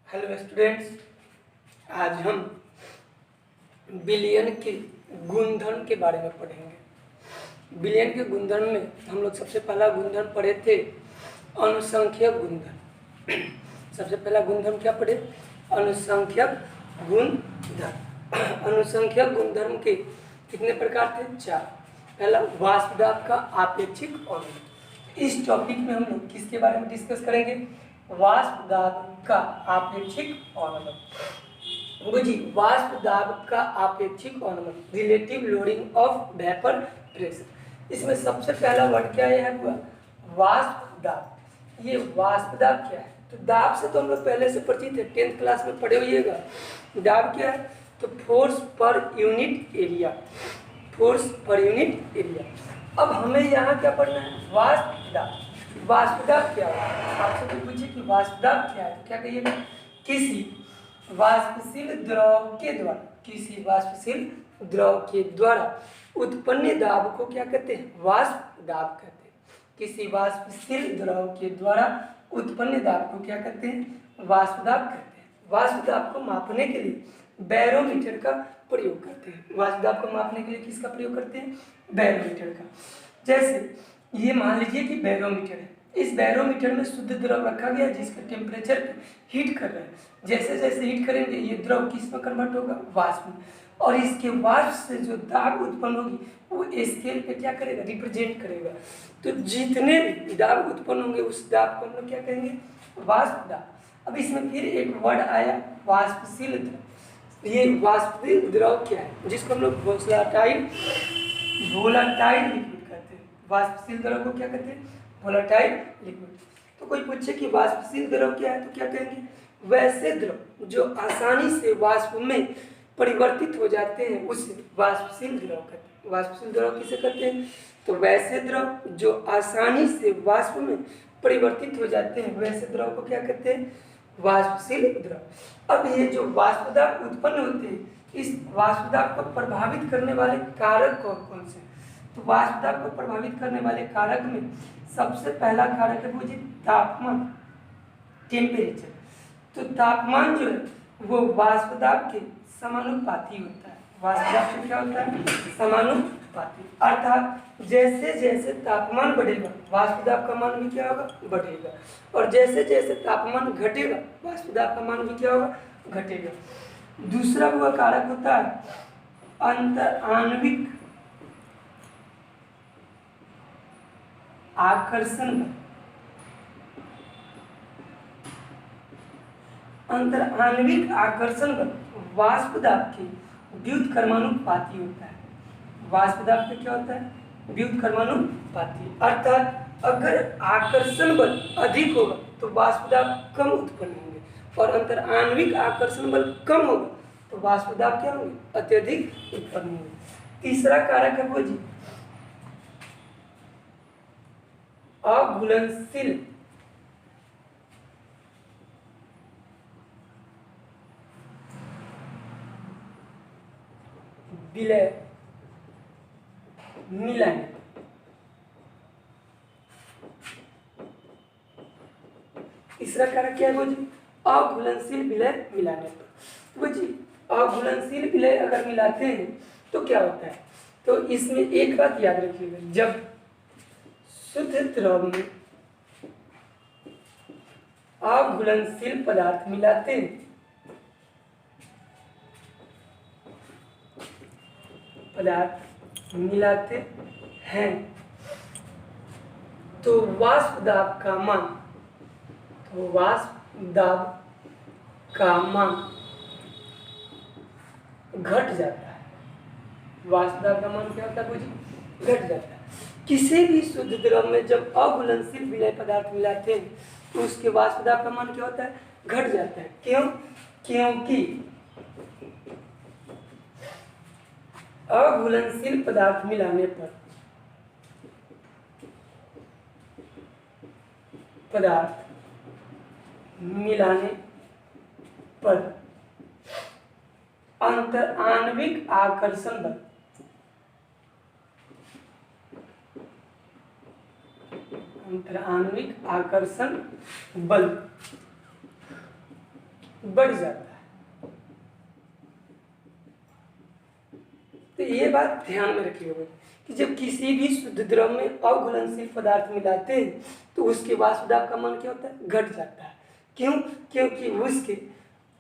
Hello students, आज हम विलयन के गुणधर्म के बारे में पढ़ेंगे। विलयन के गुणधर्म में हम लोग सबसे पहला गुणधर्म पढ़े थे अनुसंख्यक गुणधर्म। सबसे पहला गुणधर्म क्या पढ़े? अनुसंख्यक गुणधर्म। अनुसंख्यक गुणधर्म के कितने प्रकार थे? 4। पहला वाष्प दाब का आपेक्षिक अवमंदन। इस टॉपिक में हम लोग किसके बारे में डिस्कस करेंगे? वाष्प दाब का आपेक्षिक अवमंदन। बुझिए, वाष्प दाब का आपेक्षिक अवमंदन, relative loading of vapour pressure. इसमें सबसे पहला वर्ड क्या है हुआ? वाष्प दाब। ये वाष्प दाब क्या है? तो दाब से तो हम लोग पहले से परिचित है, 10th क्लास में पढ़े होइएगा। दाब क्या है? तो force per unit area. Force per unit area. अब हमें यहाँ क्या पढ़ना है? वाष्प दाब। वाष्प दाब क्या है? आपसे कोई पूछे कि वाष्प दाब क्या है, तो क्या कहिएगा? किसी वाष्पशील द्रव के द्वारा, किसी वाष्पशील द्रव के द्वारा उत्पन्न दाब को क्या कहते हैं? वाष्प दाब कहते हैं। किसी वाष्पशील द्रव के द्वारा उत्पन्न दाब को क्या कहते हैं? वाष्प दाब कहते हैं। वाष्प दाब को मापने के लिए बैरोमीटर का प्रयोग करते हैं। वाष्प दाब को मापने के लिए किसका प्रयोग करते हैं? बैरोमीटर का। जैसे ये मान लीजिए कि बैरोमीटर है। इस बैरोमीटर में शुद्ध द्रव रखा गया जिसका टेम्परेचर हीट कर रहा है। जैसे जैसे हीट करेंगे ये द्रव किस में कन्वर्ट होगा? वाष्प में। और इसके वाष्प से जो दाब उत्पन्न होगी वो स्केल पे क्या करेगा? रिप्रेजेंट करेगा। तो जितने दाब उत्पन्न होंगे उस दाब को हम लोग क्या कहेंगे? वाष्प दाब। अब इसमें फिर एक वर्ड आया, वाष्पशील द्रव। ये वाष्पशील द्रव क्या है? जिसको हम लोग वोलेटाइल लिक्विड कहते हैं। वाष्पशील द्रव को क्या कहते हैं? Volatile liquid. तो कोई पूछे कि वाष्पशील द्रव क्या है, तो क्या कहेंगे? वैसे द्रव जो आसानी से वाष्प में परिवर्तित हो जाते हैं उसे वाष्पशील द्रव कहते हैं। वाष्पशील द्रव किसे कहते हैं? तो वैसे द्रव जो आसानी से वाष्प में परिवर्तित हो जाते हैं वैसे द्रव को क्या कहते हैं? वाष्पशील द्रव। अब ये जो वाष्प दाब उत्पन्न होते हैं, इस वाष्प दाब को प्रभावित करने वाले कारक कौन कौन से? तो वाष्प दाब को प्रभावित करने वाले कारक में सबसे पहला कारक है वो जी तापमान, टेम्परेचर। तो तापमान जो है वो वाष्प दाब के समानुपाती होता है। वाष्प दाब से क्या होता है? समानुपाती। अर्थात जैसे जैसे तापमान बढ़ेगा वाष्प दाब का मान भी क्या होगा? बढ़ेगा। और जैसे जैसे तापमान घटेगा वाष्प दाब का मान भी क्या होगा? घटेगा। दूसरा हुआ कारक होता है अंतर आणविक आकर्षण बल। अंतर आणविक आकर्षण बल वाष्प दाब के व्युत्क्रमानुपाती होता है। वाष्प दाब पे क्या होता है? व्युत्क्रमानुपाती। अर्थात अगर आकर्षण बल अधिक होगा तो वाष्प दाब कम उत्पन्न होंगे, और अंतर आणविक आकर्षण बल कम होगा तो वाष्प दाब क्या होंगे? अत्यधिक उत्पन्न होंगे। तीसरा कारक है वो जी अघुलनशील विलय मिलन। तीसरा कारक क्या है वो जी? अघुलनशील विलय मिलाने पर। वो जी अघुलनशील विलय अगर मिलाते हैं तो क्या होता है? तो इसमें एक बात याद रखिएगा, जब शुद्ध द्रव में अघुलनशील पदार्थ मिलाते हैं, तो वाष्प दाब का मान घट जाता है। वाष्प दाब का मान क्या होता है? घट जाता है। किसी भी शुद्ध द्रव में जब अघुलनशील विलय पदार्थ मिलाते हैं तो उसके वाष्प दाब का मान क्या होता है? घट जाता है। क्यों? क्योंकि अघुलनशील पदार्थ मिलाने पर अंतर आणविक आकर्षण बल अंतर आणविक आकर्षण बल बढ़ जाता है। तो ये बात ध्यान में रखिएगा कि जब किसी भी शुद्ध द्रव में अघुलनशील पदार्थ मिलाते हैं तो उसके वाष्प दाब का मान क्या होता है, घट जाता है। क्यों? क्योंकि उसके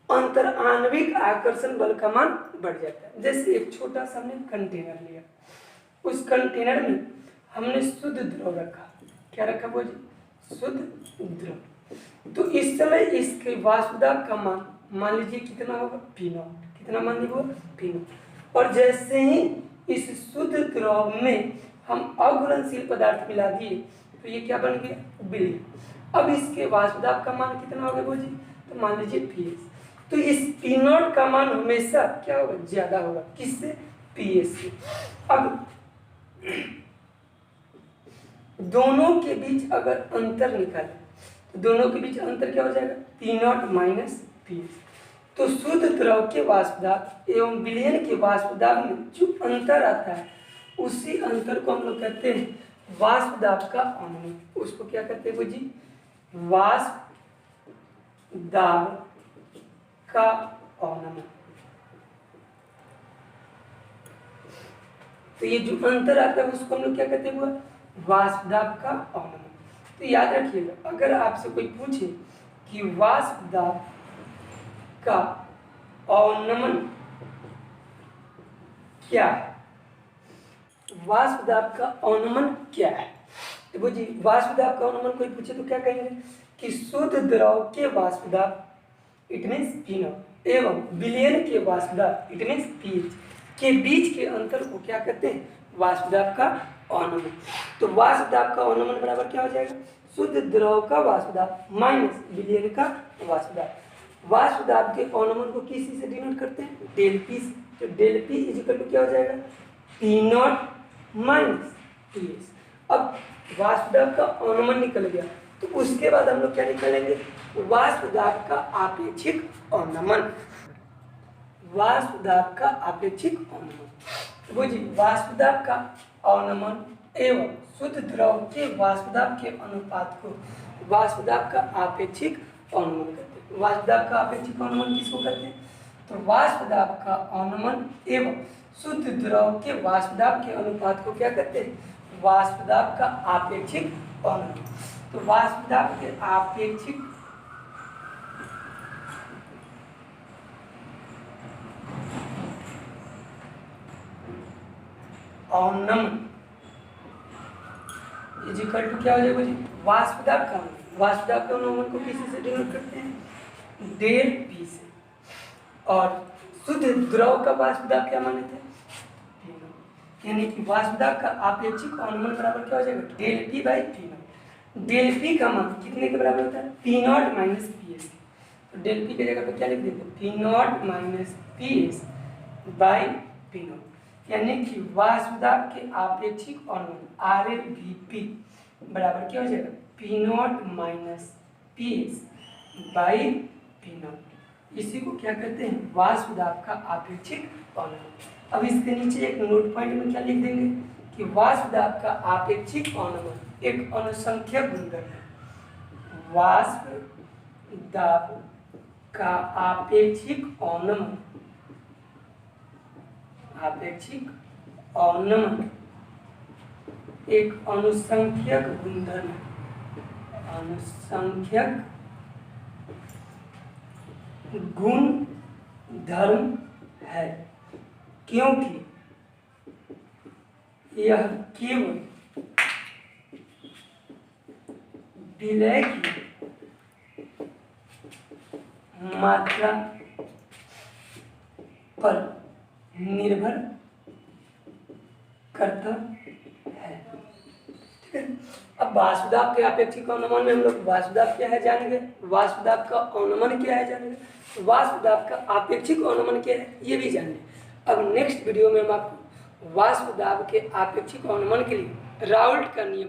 अंतर आणविक आकर्षण बल का मान बढ़ जाता है। जैसे एक छोटा सा हमने कंटेनर लिया, उस कंटेनर में हमने शुद्ध द्रव रखा। क्या रखा वो जी? शुद्ध द्रव। तो इस समय इसके वाष्प दाब का मान लीजिए कितना होगा, पी नॉट। कितना मान लीजिए? P not. और जैसे ही इस शुद्ध द्रव में हम अघुलनशील पदार्थ मिला दिए तो ये क्या बन गया, विलयन। अब इसके वाष्प दाब का मान कितना होगा वो जी? तो मान लीजिए पीएस। तो इस पी नॉट का मान हमेशा क्या होगा, ज्यादा होगा। किससे? पीएस से। अब दोनों के बीच अगर अंतर निकालें तो दोनों के बीच अंतर क्या हो जाएगा, पी नॉट माइनस पीएस। तो शुद्ध द्रव के वाष्प दाब एवं विलयन के वाष्प दाब में जो अंतर आता है उसी अंतर को हम लोग कहते हैं वाष्प दाब का अवनमन। उसको क्या कहते हैं वो जी? वाष्प दाब का अवनमन। तो ये जो अंतर आता है उसको हम लोग क्या कहते हैं, वो वाष्प दाब का अवनमन। तो याद रखिएगा, अगर आपसे कोई पूछे कि वाष्प दाब का अवनमन क्या है, वाष्प दाब का अवनमन क्या है, तो वो जी वाष्प दाब का अवनमन कोई पूछे तो क्या कहेंगे कि शुद्ध द्रव के वाष्प दाब इट मीन्स पी नॉट एवं विलयन के वाष्प दाब इट मीन्स पीएच के बीच के अंतर को क्या कहते हैं, वाष्प दाब का अवनमन। तो वाष्प दाब का अवनमन बराबर क्या हो जाएगा, शुद्ध द्रव का वाष्प दाब माइनस विलयन का वाष्प दाब। वाष्प दाब के अवनमन को किसी से डिनोट करते हैं, डेल पी से। तो del P is equal to क्या हो जाएगा, पी नॉट माइनस पीएस। अब वाष्प दाब का अवनमन निकल गया तो उसके बाद हम लोग क्या निकालेंगे, वाष्प दाब का आपेक्षिक अवनमन। वाष्प दाब का आपेक्षिक अवनमन। वो जी वाष्प दाब का अवनमन एवं शुद्ध द्रव के वाष्प दाब के अनुपात को वाष्प दाब का आपेक्षिक अवनमन कहते हैं। वाष्प दाब का आपेक्षिक अवनमन किसको कहते हैं, तो वाष्प दाब का अवनमन एवं शुद्ध द्रव के वाष्प दाब के अनुपात को क्या कहते हैं, वाष्प दाब का आपेक्षिक अवनमन। तो वाष्प दाब के आपेक्षिक अवनमन इज इक्वल टू क्या हो जाएगा जी, वाष्प दाब का अवनमन। वाष्प दाब के अवनमन को किसी से डिनोट करते हैं, डेल पी से। और शुद्ध द्रव का वाष्प दाब क्या माने थे, यानी कि वाष्प दाब का आपेक्षिक अवनमन बराबर क्या हो जाएगा, del P by P naught. Del P का मान कितने के बराबर होता है, P naught minus P S. तो डेल पी की जगह पे क्या लिख देते हैं, P naught minus P S by P naught. यानी कि वाष्प दाब के आपेक्षिक अवनमन आर एल वी पी बराबर क्या हो जाएगा, P naught minus P S by P naught. इसी को क्या कहते हैं, वाष्प दाब का आपेक्षिक अवनमन। अब इसके नीचे एक नोट पॉइंट में क्या लिख देंगे कि वाष्प दाब का आपेक्षिक अवनमन एक अनुसंख्यक गुणधर्म है। वाष्प दाब का आपेक्षिक अवनमन एक अनुसंख्यक गुणधर्म है। अनुसंख्यक गुणधर्म है क्योंकि यह केवल विलय की मात्रा पर निर्भर करता है। ठीक है, अब वाष्प दाब के आपेक्षिक अवनमन में हम लोग वाष्प दाब क्या है जानेंगे, वाष्प दाब का अवनमन क्या है जानेंगे, वाष्प दाब का आपेक्षिक अवनमन क्या है ये भी जानेंगे। अब नेक्स्ट वीडियो में हम आपको वाष्प दाब के आपेक्षिक अवनमन के लिए राउल्ट का नियम